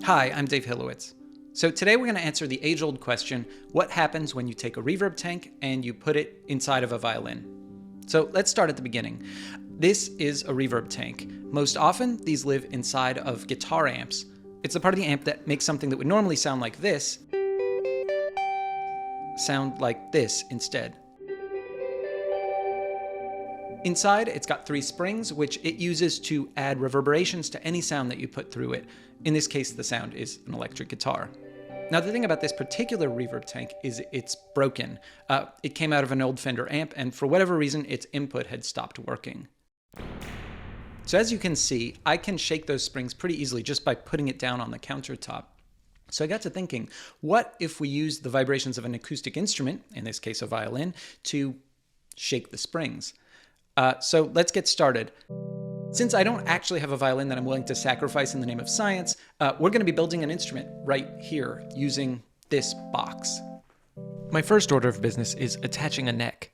Hi, I'm Dave Hilowitz. So today we're going to answer the age-old question, what happens when you take a reverb tank and you put it inside of a violin? So let's start at the beginning. This is a reverb tank. Most often, these live inside of guitar amps. It's the part of the amp that makes something that would normally sound like this, sound like this instead. Inside, it's got 3 springs, which it uses to add reverberations to any sound that you put through it. In this case, the sound is an electric guitar. Now, the thing about this particular reverb tank is it's broken. It came out of an old Fender amp, and for whatever reason, its input had stopped working. So as you can see, I can shake those springs pretty easily just by putting it down on the countertop. So I got to thinking, what if we use the vibrations of an acoustic instrument, in this case a violin, to shake the springs? So let's get started. Since I don't actually have a violin that I'm willing to sacrifice in the name of science, we're going to be building an instrument right here using this box. My first order of business is attaching a neck.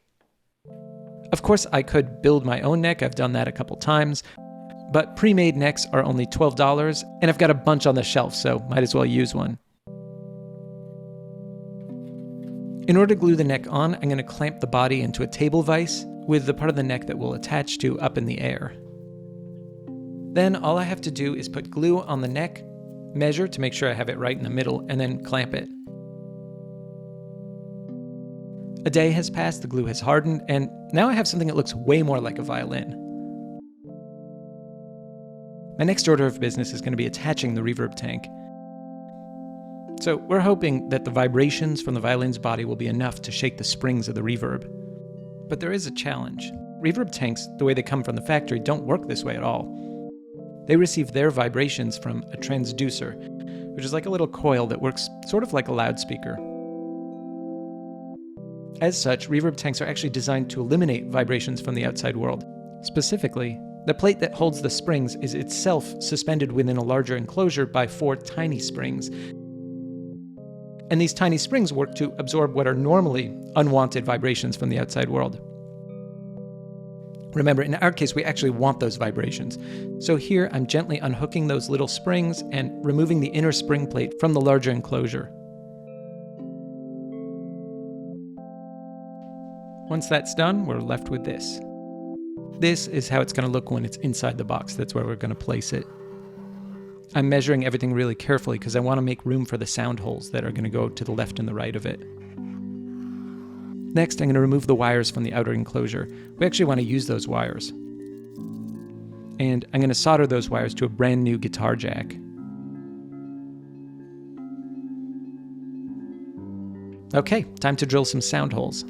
Of course, I could build my own neck. I've done that a couple times, but pre-made necks are only $12, and I've got a bunch on the shelf, so might as well use one. In order to glue the neck on, I'm going to clamp the body into a table vise with the part of the neck that will attach to up in the air. Then all I have to do is put glue on the neck, measure to make sure I have it right in the middle, and then clamp it. A day has passed, the glue has hardened, and now I have something that looks way more like a violin. My next order of business is going to be attaching the reverb tank. So we're hoping that the vibrations from the violin's body will be enough to shake the springs of the reverb. But there is a challenge. Reverb tanks, the way they come from the factory, don't work this way at all. They receive their vibrations from a transducer, which is like a little coil that works sort of like a loudspeaker. As such, reverb tanks are actually designed to eliminate vibrations from the outside world. Specifically, the plate that holds the springs is itself suspended within a larger enclosure by 4 tiny springs. And these tiny springs work to absorb what are normally unwanted vibrations from the outside world. Remember, in our case, we actually want those vibrations. So here, I'm gently unhooking those little springs and removing the inner spring plate from the larger enclosure. Once that's done, we're left with this. This is how it's going to look when it's inside the box. That's where we're going to place it. I'm measuring everything really carefully because I want to make room for the sound holes that are going to go to the left and the right of it. Next, I'm going to remove the wires from the outer enclosure. We actually want to use those wires. And I'm going to solder those wires to a brand new guitar jack. Okay, time to drill some sound holes.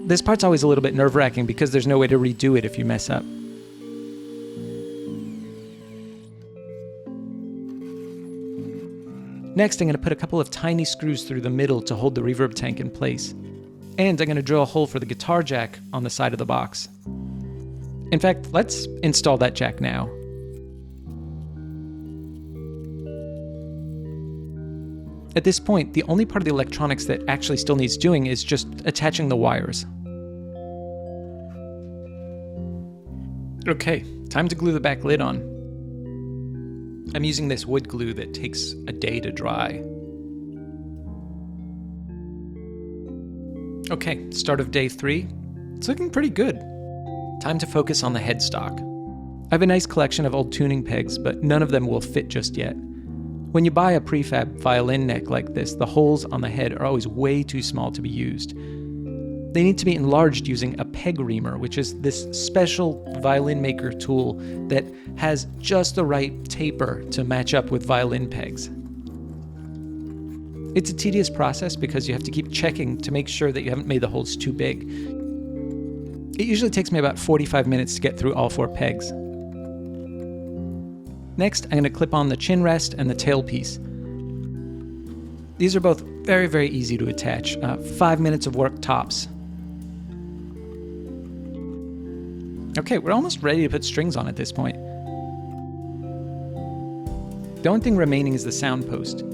This part's always a little bit nerve-wracking because there's no way to redo it if you mess up. Next, I'm going to put a couple of tiny screws through the middle to hold the reverb tank in place. And I'm going to drill a hole for the guitar jack on the side of the box. In fact, let's install that jack now. At this point, the only part of the electronics that actually still needs doing is just attaching the wires. Okay, time to glue the back lid on. I'm using this wood glue that takes a day to dry. Okay, start of day 3. It's looking pretty good. Time to focus on the headstock. I have a nice collection of old tuning pegs, but none of them will fit just yet. When you buy a prefab violin neck like this, the holes on the head are always way too small to be used. They need to be enlarged using a peg reamer, which is this special violin maker tool that has just the right taper to match up with violin pegs. It's a tedious process because you have to keep checking to make sure that you haven't made the holes too big. It usually takes me about 45 minutes to get through all 4 pegs. Next, I'm going to clip on the chin rest and the tailpiece. These are both very, very easy to attach. 5 minutes of work tops. Okay, we're almost ready to put strings on at this point. The only thing remaining is the sound post.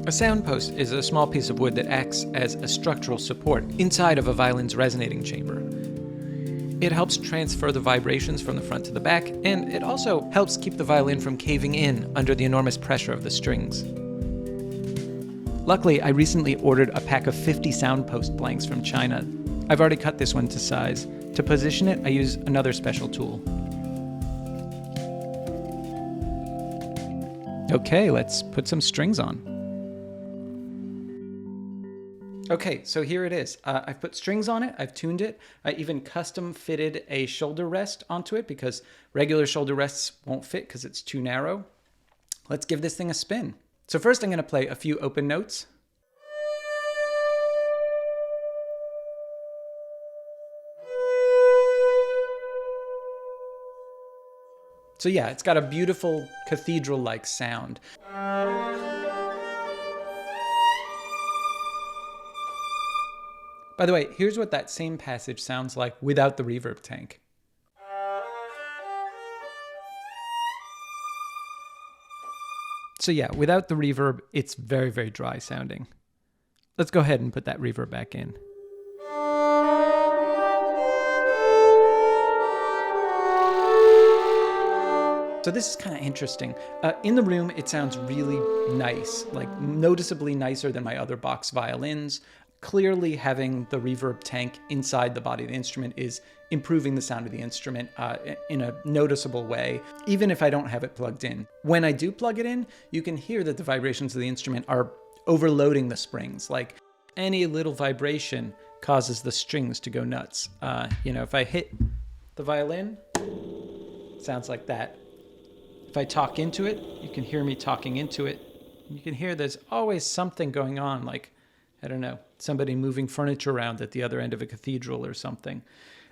A sound post is a small piece of wood that acts as a structural support inside of a violin's resonating chamber. It helps transfer the vibrations from the front to the back, and it also helps keep the violin from caving in under the enormous pressure of the strings. Luckily, I recently ordered a pack of 50 soundpost blanks from China. I've already cut this one to size. To position it, I use another special tool. Okay, let's put some strings on. Okay, so here it is. I've put strings on it, I've tuned it. I even custom fitted a shoulder rest onto it because regular shoulder rests won't fit because it's too narrow. Let's give this thing a spin. So first I'm going to play a few open notes. So yeah, it's got a beautiful cathedral-like sound. By the way, here's what that same passage sounds like without the reverb tank. So yeah, without the reverb, it's very, very dry sounding. Let's go ahead and put that reverb back in. So this is kind of interesting. In the room, it sounds really nice, like noticeably nicer than my other box violins. Clearly having the reverb tank inside the body of the instrument is improving the sound of the instrument in a noticeable way, even if I don't have it plugged in. When I do plug it in, you can hear that the vibrations of the instrument are overloading the springs. Like any little vibration causes the strings to go nuts. If I hit the violin, it sounds like that. If I talk into it, you can hear me talking into it. You can hear there's always something going on, like, I don't know, somebody moving furniture around at the other end of a cathedral or something.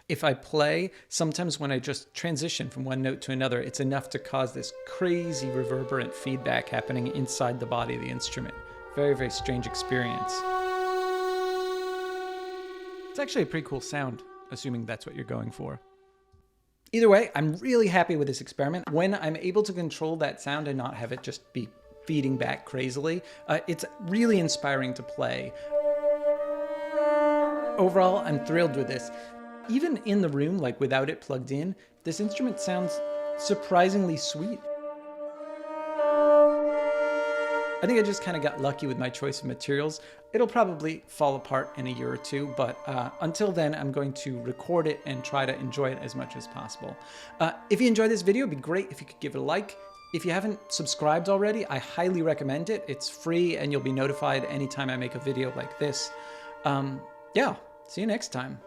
If I play, sometimes when I just transition from one note to another, it's enough to cause this crazy reverberant feedback happening inside the body of the instrument. Very, very strange experience. It's actually a pretty cool sound, assuming that's what you're going for. Either way, I'm really happy with this experiment. When I'm able to control that sound and not have it just be feeding back crazily, it's really inspiring to play. Overall, I'm thrilled with this. Even in the room, like without it plugged in, this instrument sounds surprisingly sweet. I think I just kind of got lucky with my choice of materials. It'll probably fall apart in a year or two, but until then, I'm going to record it and try to enjoy it as much as possible. If you enjoyed this video, it'd be great if you could give it a like. If you haven't subscribed already, I highly recommend it. It's free and you'll be notified anytime I make a video like this. Yeah, see you next time.